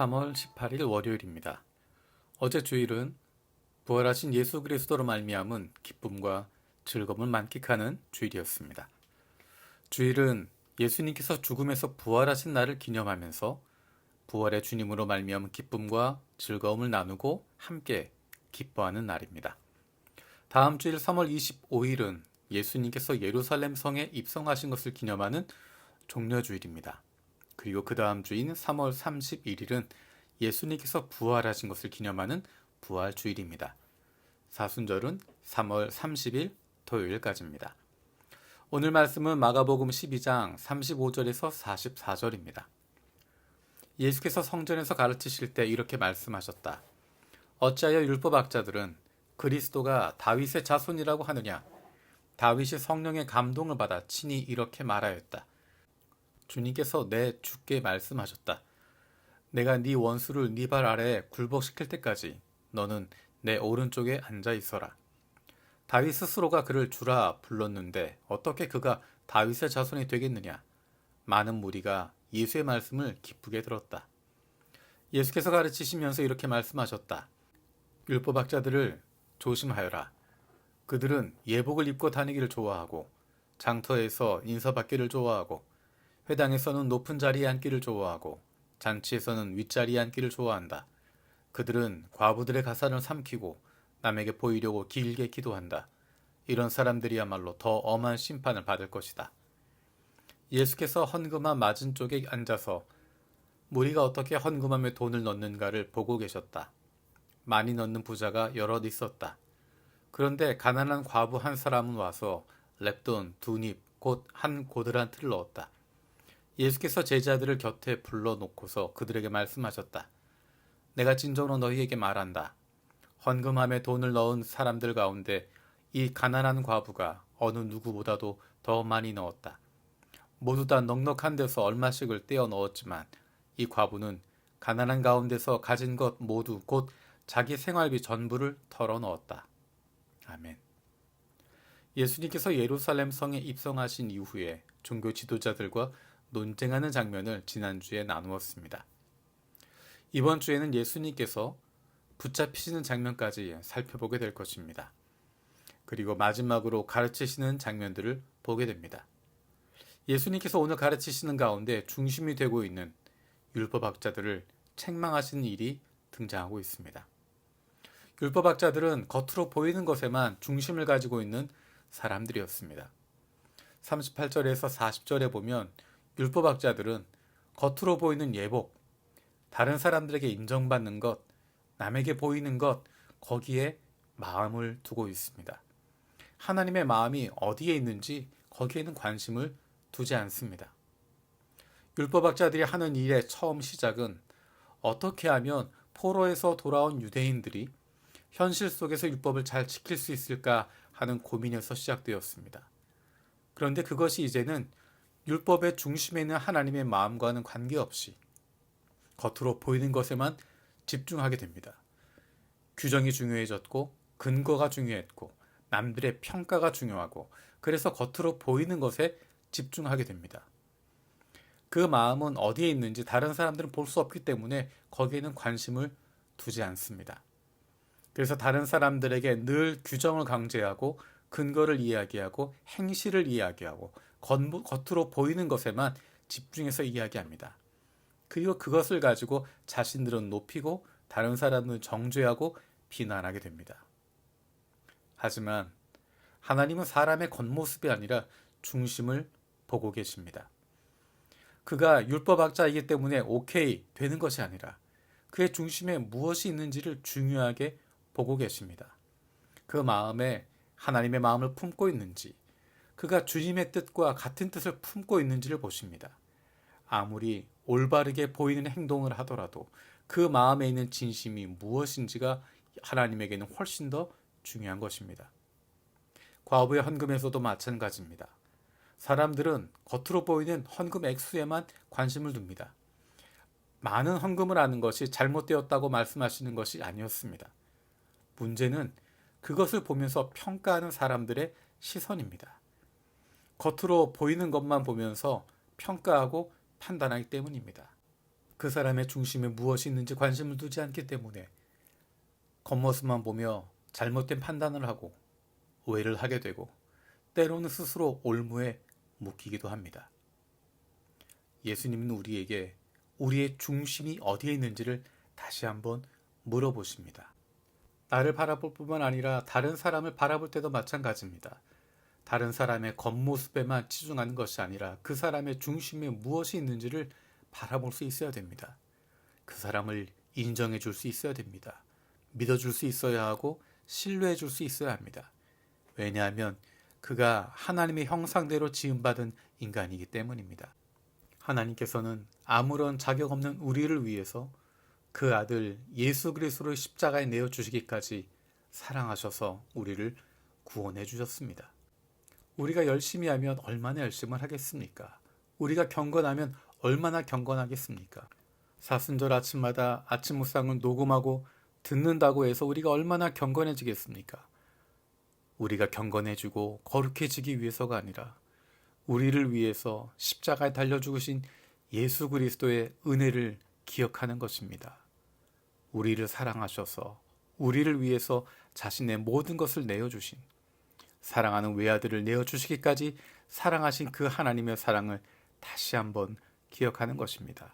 3월 18일 월요일입니다. 어제 주일은 부활하신 예수 그리스도로 말미암은 기쁨과 즐거움을 만끽하는 주일이었습니다. 주일은 예수님께서 죽음에서 부활하신 날을 기념하면서 부활의 주님으로 말미암은 기쁨과 즐거움을 나누고 함께 기뻐하는 날입니다. 다음 주일 3월 25일은 예수님께서 예루살렘 성에 입성하신 것을 기념하는 종려주일입니다. 그리고 그 다음 주인 3월 31일은 예수님께서 부활하신 것을 기념하는 부활주일입니다. 사순절은 3월 30일 토요일까지입니다. 오늘 말씀은 마가복음 12장 35절에서 44절입니다. 예수께서 성전에서 가르치실 때 이렇게 말씀하셨다. 어찌하여 율법학자들은 그리스도가 다윗의 자손이라고 하느냐? 다윗이 성령의 감동을 받아 친히 이렇게 말하였다. 주님께서 내 주께 말씀하셨다. 내가 네 원수를 네 발 아래에 굴복시킬 때까지 너는 내 오른쪽에 앉아 있어라. 다윗 스스로가 그를 주라 불렀는데 어떻게 그가 다윗의 자손이 되겠느냐? 많은 무리가 예수의 말씀을 기쁘게 들었다. 예수께서 가르치시면서 이렇게 말씀하셨다. 율법학자들을 조심하여라. 그들은 예복을 입고 다니기를 좋아하고 장터에서 인사받기를 좋아하고 회당에서는 높은 자리에 앉기를 좋아하고 잔치에서는 윗자리에 앉기를 좋아한다. 그들은 과부들의 가산을 삼키고 남에게 보이려고 길게 기도한다. 이런 사람들이야말로 더 엄한 심판을 받을 것이다. 예수께서 헌금함 맞은 쪽에 앉아서 무리가 어떻게 헌금함에 돈을 넣는가를 보고 계셨다. 많이 넣는 부자가 여럿 있었다. 그런데 가난한 과부 한 사람은 와서 렙돈 2닙 곧 한 고드란 틀을 넣었다. 예수께서 제자들을 곁에 불러놓고서 그들에게 말씀하셨다. 내가 진정으로 너희에게 말한다. 헌금함에 돈을 넣은 사람들 가운데 이 가난한 과부가 어느 누구보다도 더 많이 넣었다. 모두 다 넉넉한 데서 얼마씩을 떼어 넣었지만 이 과부는 가난한 가운데서 가진 것 모두 곧 자기 생활비 전부를 털어 넣었다. 아멘. 예수님께서 예루살렘 성에 입성하신 이후에 종교 지도자들과 논쟁하는 장면을 지난주에 나누었습니다. 이번 주에는 예수님께서 붙잡히시는 장면까지 살펴보게 될 것입니다. 그리고 마지막으로 가르치시는 장면들을 보게 됩니다. 예수님께서 오늘 가르치시는 가운데 중심이 되고 있는 율법학자들을 책망하시는 일이 등장하고 있습니다. 율법학자들은 겉으로 보이는 것에만 중심을 가지고 있는 사람들이었습니다. 38절에서 40절에 보면 율법학자들은 겉으로 보이는 예복, 다른 사람들에게 인정받는 것, 남에게 보이는 것, 거기에 마음을 두고 있습니다. 하나님의 마음이 어디에 있는지 거기에는 관심을 두지 않습니다. 율법학자들이 하는 일의 처음 시작은 어떻게 하면 포로에서 돌아온 유대인들이 현실 속에서 율법을 잘 지킬 수 있을까 하는 고민에서 시작되었습니다. 그런데 그것이 이제는 율법의 중심에 있는 하나님의 마음과는 관계없이 겉으로 보이는 것에만 집중하게 됩니다. 규정이 중요해졌고 근거가 중요했고 남들의 평가가 중요하고 그래서 겉으로 보이는 것에 집중하게 됩니다. 그 마음은 어디에 있는지 다른 사람들은 볼 수 없기 때문에 거기에는 관심을 두지 않습니다. 그래서 다른 사람들에게 늘 규정을 강제하고 근거를 이야기하고 행실을 이야기하고 겉으로 보이는 것에만 집중해서 이야기합니다. 그리고 그것을 가지고 자신들은 높이고 다른 사람은 정죄하고 비난하게 됩니다. 하지만 하나님은 사람의 겉모습이 아니라 중심을 보고 계십니다. 그가 율법학자이기 때문에 오케이 되는 것이 아니라 그의 중심에 무엇이 있는지를 중요하게 보고 계십니다. 그 마음에 하나님의 마음을 품고 있는지, 그가 주님의 뜻과 같은 뜻을 품고 있는지를 보십니다. 아무리 올바르게 보이는 행동을 하더라도 그 마음에 있는 진심이 무엇인지가 하나님에게는 훨씬 더 중요한 것입니다. 과부의 헌금에서도 마찬가지입니다. 사람들은 겉으로 보이는 헌금 액수에만 관심을 둡니다. 많은 헌금을 하는 것이 잘못되었다고 말씀하시는 것이 아니었습니다. 문제는 그것을 보면서 평가하는 사람들의 시선입니다. 겉으로 보이는 것만 보면서 평가하고 판단하기 때문입니다. 그 사람의 중심에 무엇이 있는지 관심을 두지 않기 때문에 겉모습만 보며 잘못된 판단을 하고 오해를 하게 되고 때로는 스스로 올무에 묶이기도 합니다. 예수님은 우리에게 우리의 중심이 어디에 있는지를 다시 한번 물어보십니다. 나를 바라볼 뿐만 아니라 다른 사람을 바라볼 때도 마찬가지입니다. 다른 사람의 겉모습에만 치중하는 것이 아니라 그 사람의 중심에 무엇이 있는지를 바라볼 수 있어야 됩니다. 그 사람을 인정해 줄 수 있어야 됩니다. 믿어줄 수 있어야 하고 신뢰해 줄 수 있어야 합니다. 왜냐하면 그가 하나님의 형상대로 지음받은 인간이기 때문입니다. 하나님께서는 아무런 자격 없는 우리를 위해서 그 아들 예수 그리스도를 십자가에 내어주시기까지 사랑하셔서 우리를 구원해 주셨습니다. 우리가 열심히 하면 얼마나 열심을 하겠습니까? 우리가 경건하면 얼마나 경건하겠습니까? 사순절 아침마다 아침 묵상을 녹음하고 듣는다고 해서 우리가 얼마나 경건해지겠습니까? 우리가 경건해지고 거룩해지기 위해서가 아니라 우리를 위해서 십자가에 달려 죽으신 예수 그리스도의 은혜를 기억하는 것입니다. 우리를 사랑하셔서 우리를 위해서 자신의 모든 것을 내어주신 사랑하는 외아들을 내어주시기까지 사랑하신 그 하나님의 사랑을 다시 한번 기억하는 것입니다.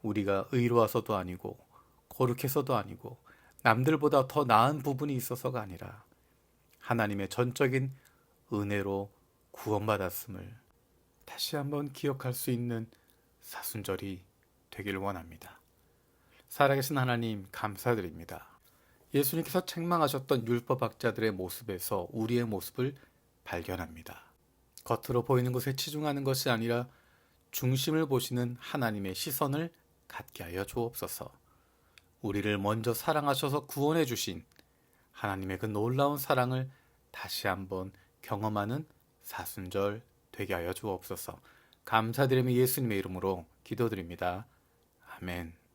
우리가 의로워서도 아니고 거룩해서도 아니고 남들보다 더 나은 부분이 있어서가 아니라 하나님의 전적인 은혜로 구원받았음을 다시 한번 기억할 수 있는 사순절이 되기를 원합니다. 살아계신 하나님 감사드립니다. 예수님께서 책망하셨던 율법학자들의 모습에서 우리의 모습을 발견합니다. 겉으로 보이는 것에 치중하는 것이 아니라 중심을 보시는 하나님의 시선을 갖게 하여 주옵소서. 우리를 먼저 사랑하셔서 구원해 주신 하나님의 그 놀라운 사랑을 다시 한번 경험하는 사순절 되게 하여 주옵소서. 감사드리며 예수님의 이름으로 기도드립니다. 아멘.